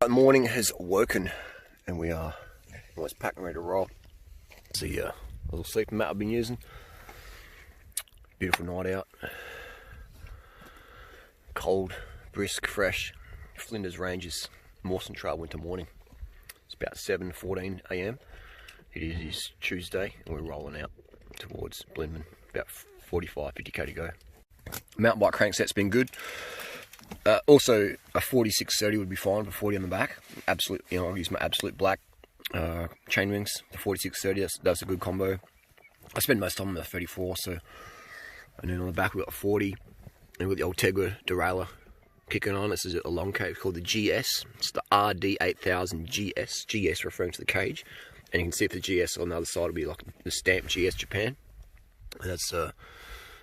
The morning has woken and we are almost packed and ready to roll. It's the little sleeping mat I've been using. Beautiful night out. Cold, brisk, fresh. Flinders Ranges, Mawson Trail winter morning. It's about 7:14 AM. It is Tuesday and we're rolling out towards Blinman. About 45-50k to go. Mountain bike crankset's been good. Also a 4630 would be fine, but 40 on the back. Absolute, you know, I'll use my absolute black chain rings. The 4630, that's a good combo. I spend most time on the 34, so, and then on the back we've got a 40, and with the old Tegra derailleur kicking on. This is a long cage called the GS. It's the RD8000 GS. GS referring to the cage, and you can see if the GS on the other side will be like the stamp GS Japan. And that's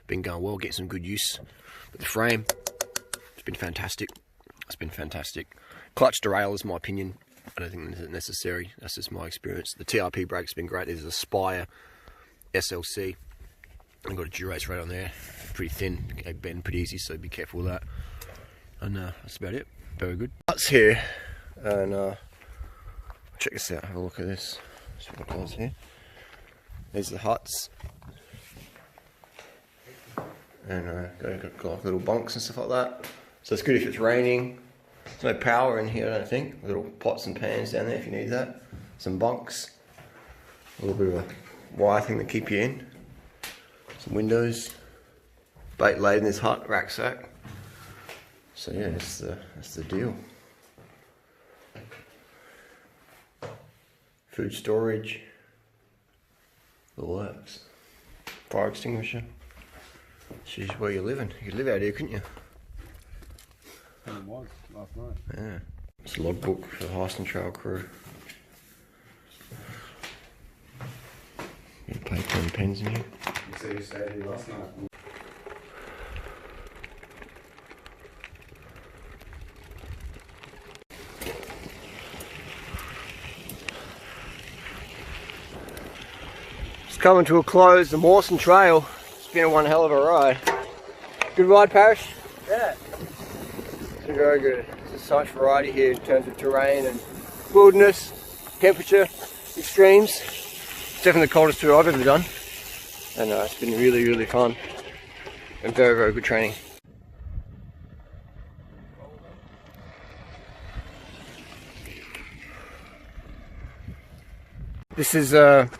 been going well, getting some good use. But the frame, it's been fantastic. It's been fantastic. Clutch derailleur is my opinion. I don't think it's necessary. That's just my experience. The TRP brake's been great. There's a Spire SLC. I've got a Durace right on there. Pretty thin, they bend pretty easy, so be careful with that. And that's about it. Very good. Huts here, and check this out. Have a look at this. See what it does here. These are the huts, and got like little bunks and stuff like that. So it's good if it's raining. There's no power in here, I don't think. Little pots and pans down there if you need that. Some bunks. A little bit of a wire thing to keep you in. Some windows. Bait laid in this hut, rucksack. So yeah, that's the deal. Food storage. The works. Fire extinguisher. She's where you're living. You could live out here, couldn't you? It was last night. Yeah. It's a logbook for the Heysen Trail crew. Got paper and pens in here. You said you stayed here last night. It's coming to a close, the Mawson Trail. It's been one hell of a ride. Good ride, Parish? Yeah. It's been very good. There's so much variety here in terms of terrain and wilderness, temperature, extremes. It's definitely the coldest tour I've ever done. And it's been really, really fun. And very, very good training. This is wow,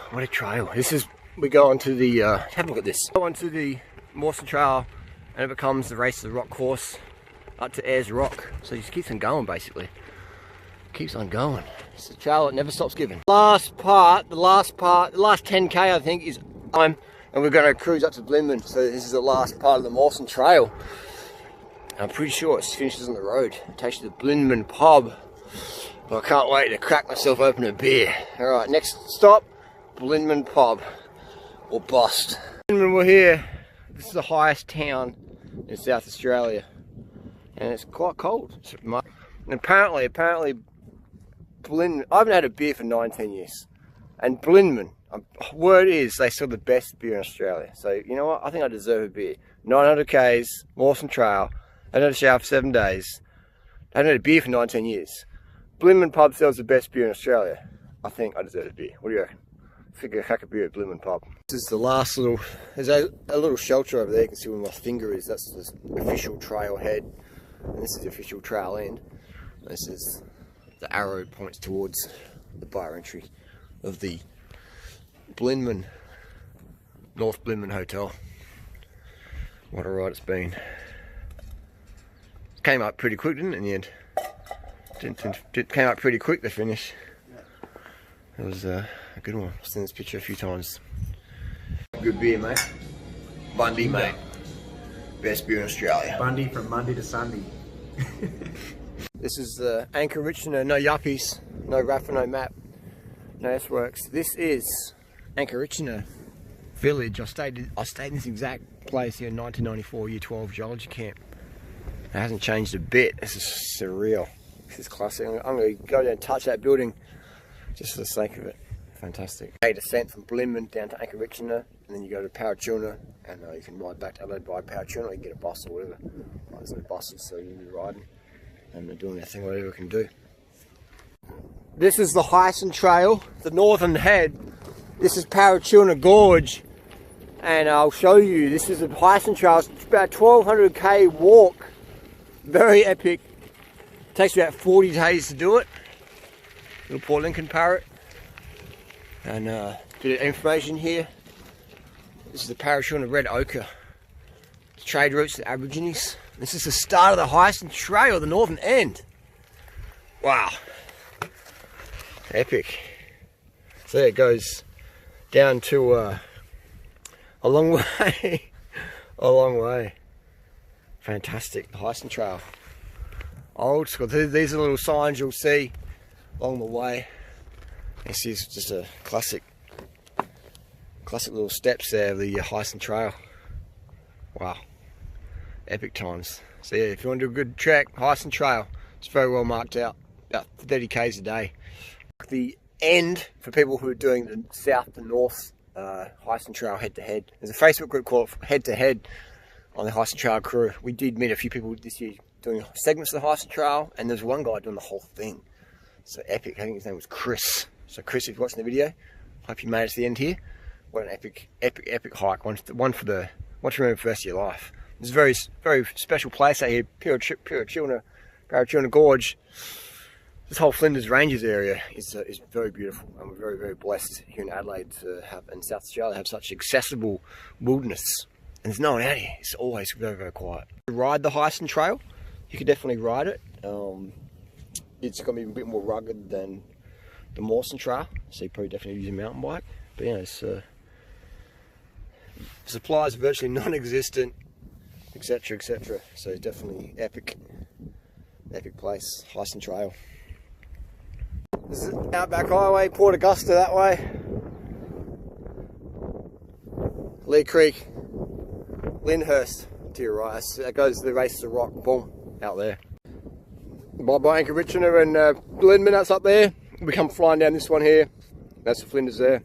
what a trail. This is, we go onto the, have a look at this. Go onto the Mawson Trail and it becomes the Race of the Rock course up to Ayers Rock. So it just keeps on going basically. Keeps on going. It's a trail that never stops giving. The last 10k I think is time, and we're going to cruise up to Blinman. So this is the last part of the Mawson Trail. And I'm pretty sure it finishes on the road. It takes you to the Blinman Pub. Well, I can't wait to crack myself open a beer. Alright, next stop, Blinman Pub. Or bust. Blinman, we're here. This is the highest town in South Australia. And it's quite cold. And apparently, Blinman, I haven't had a beer for 19 years. And Blinman, word is, they sell the best beer in Australia. So, you know what? I think I deserve a beer. 900 Ks, Mawson Trail, I haven't had a shower for 7 days. I haven't had a beer for 19 years. Blinman Pub sells the best beer in Australia. I think I deserve a beer. What do you reckon? Figure a crack a beer at Blinman Pub. This is the last little, there's a little shelter over there. You can see where my finger is. That's the official trail head. And this is the official trail end. This is, the arrow points towards the bar entry of the Blinman, North Blinman Hotel. What a ride it's been. It came up pretty quick, didn't it, in the end? It came up pretty quick, the finish. It was a good one. I've seen this picture a few times. Good beer, mate. Bundy, mate. Best beer in Australia. Bundy from Monday to Sunday. This is Anchorage, no yuppies, no Rafa, no map, no S-Works. This is Anchorage Village. I stayed in this exact place here in 1994 Year 12 geology camp. It hasn't changed a bit. This is surreal. This is classic. I'm going to go down and touch that building just for the sake of it. Fantastic. A descent from Blinman down to Anchorage, and then you go to Powratuna, and you can ride back to Adelaide by Powratuna, or you can get a bus or whatever. There's no buses, so you'll be riding. and we're doing our thing, whatever we can do. This is the Heysen Trail, the northern head. This is Parachilna Gorge, and I'll show you. This is the Heysen Trail. It's about 1200k walk. Very epic. Takes about 40 days to do it. Little Port Lincoln parrot. And bit of information here. This is the Parachilna red ochre. The trade routes to the Aborigines. This is the start of the Heysen Trail, the northern end. Wow. Epic. So there it goes down to a long way. A long way. Fantastic. The Heysen Trail. Old school. These are little signs you'll see along the way. This is just a classic little steps there of the Heysen Trail. Wow. Epic times. So yeah, if you want to do a good trek, Heysen Trail, it's very well marked out. About 30 k's a day. The end for people who are doing the south to north Heysen Trail head to head. There's a Facebook group called Head to Head on the Heysen Trail crew. We did meet a few people this year doing segments of the Heysen Trail, and there's one guy doing the whole thing. So epic. I think his name was Chris. So Chris, if you're watching the video, hope you made it to the end here. What an epic hike. One to remember for the rest of your life. It's a very special place out here, Parachilna Gorge. This whole Flinders Ranges area is very beautiful, and we're very blessed here in Adelaide to have, in South Australia, have such accessible wilderness. And there's no one out here. It's always very quiet. To ride the Heysen Trail, you could definitely ride it. It's going to be a bit more rugged than the Mawson Trail, so you probably definitely use a mountain bike. But you know, supplies are virtually non-existent, etc. So definitely epic place, Heysen Trail. This is Outback Highway, Port Augusta that way. Lee Creek, Lyndhurst to your right. That goes to the Race to the Rock, boom, out there. Bye-bye Anchor Richner and Blinman, that's up there. We come flying down this one here. That's the Flinders there.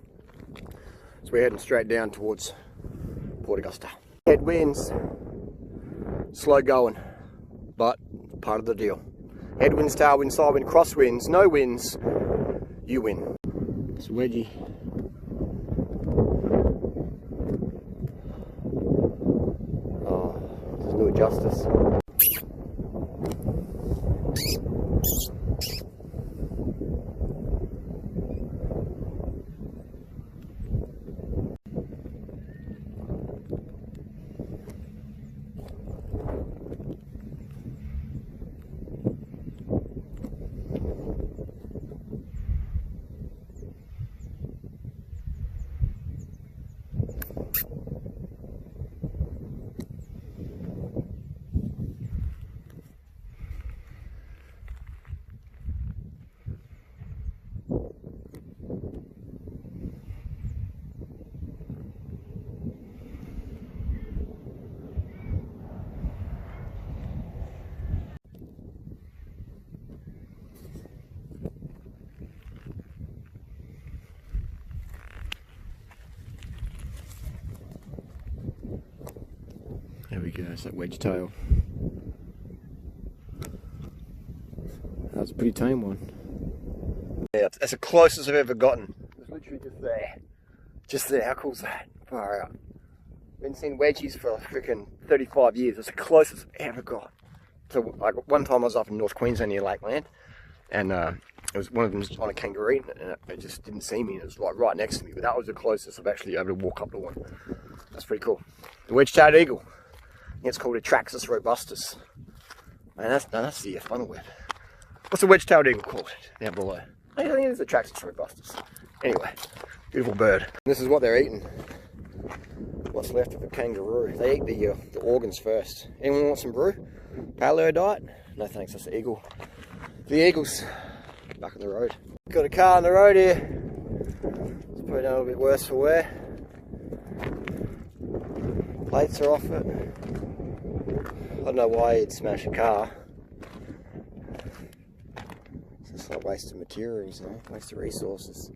So we're heading straight down towards Port Augusta. Headwinds, slow going, but part of the deal. Headwinds, tailwinds, sidewind, crosswinds, no winds, you win. It's wedgie. Oh, doesn't do it justice. There we go, it's that wedge tail. That was a pretty tame one. Yeah, that's the closest I've ever gotten. It's literally just there. Just there, how cool is that? Far out. Been seeing wedgies for freaking 35 years. It's the closest I've ever got. So like one time I was up in North Queensland near Lakeland, and it was one of them was on a kangaroo, and it just didn't see me, and it was like right next to me, but that was the closest I've actually able to walk up to one. That's pretty cool. The wedge-tailed eagle. It's called a Traxus robustus. Man, that's the funnel web. What's a wedge-tailed eagle called down below? I think it's a Traxus robustus. Anyway, beautiful bird. This is what they're eating. What's left of a kangaroo. They eat the organs first. Anyone want some brew? Paleo diet? No thanks, that's the eagle. The eagles back on the road. Got a car on the road here. It's probably done a little bit worse for wear. Plates are off it. I don't know why you'd smash a car. It's just like waste of materials, you know? Waste of resources.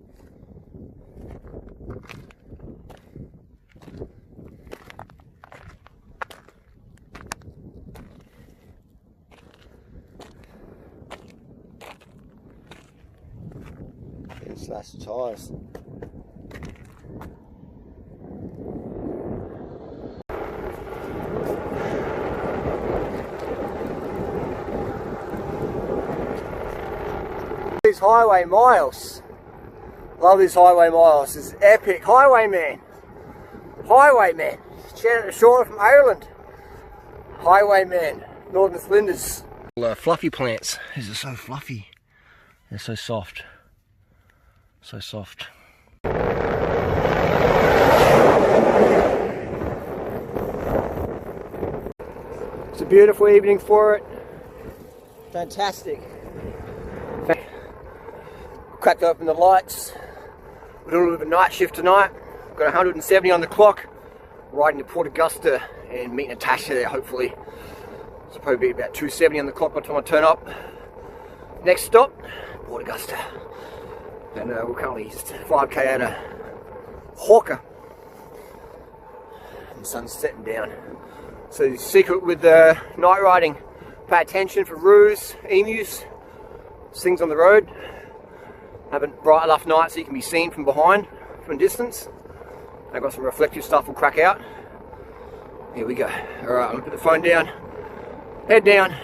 Slash the tyres. These highway miles. Love these highway miles. This is epic. Highwayman. Highwayman. Shout out to Sean from Ireland. Highwayman. Northern Flinders. Fluffy plants. These are so fluffy. They're so soft. So soft. It's a beautiful evening for it. Fantastic. Cracked open the lights. We're doing a little bit of a night shift tonight. Got 170 on the clock. Riding to Port Augusta and meet Natasha there, hopefully. So probably be about 270 on the clock by the time I turn up. Next stop, Port Augusta. And we're currently just 5k out of Hawker. And the sun's setting down. So the secret with night riding, pay attention for roos, emus, things on the road. Have a bright enough night so you can be seen from behind, from a distance. I've got some reflective stuff we'll crack out. Here we go. Alright, I'm gonna put the phone down, head down,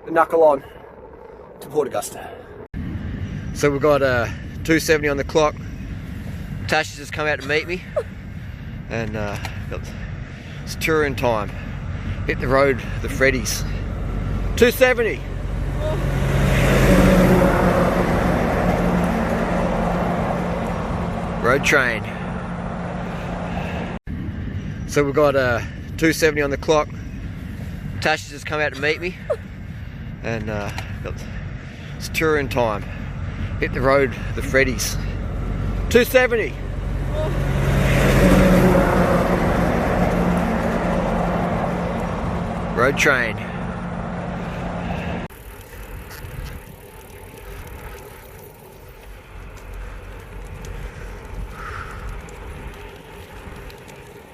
the knuckle on to Port Augusta. So we've got 270 on the clock. Tasha's just come out to meet me. And it's touring time. Hit the road, the Freddies. 270! Road train. So we've got 270 on the clock. Tasha's just come out to meet me. And it's touring time. Hit the road, the Freddies. 270! Road train.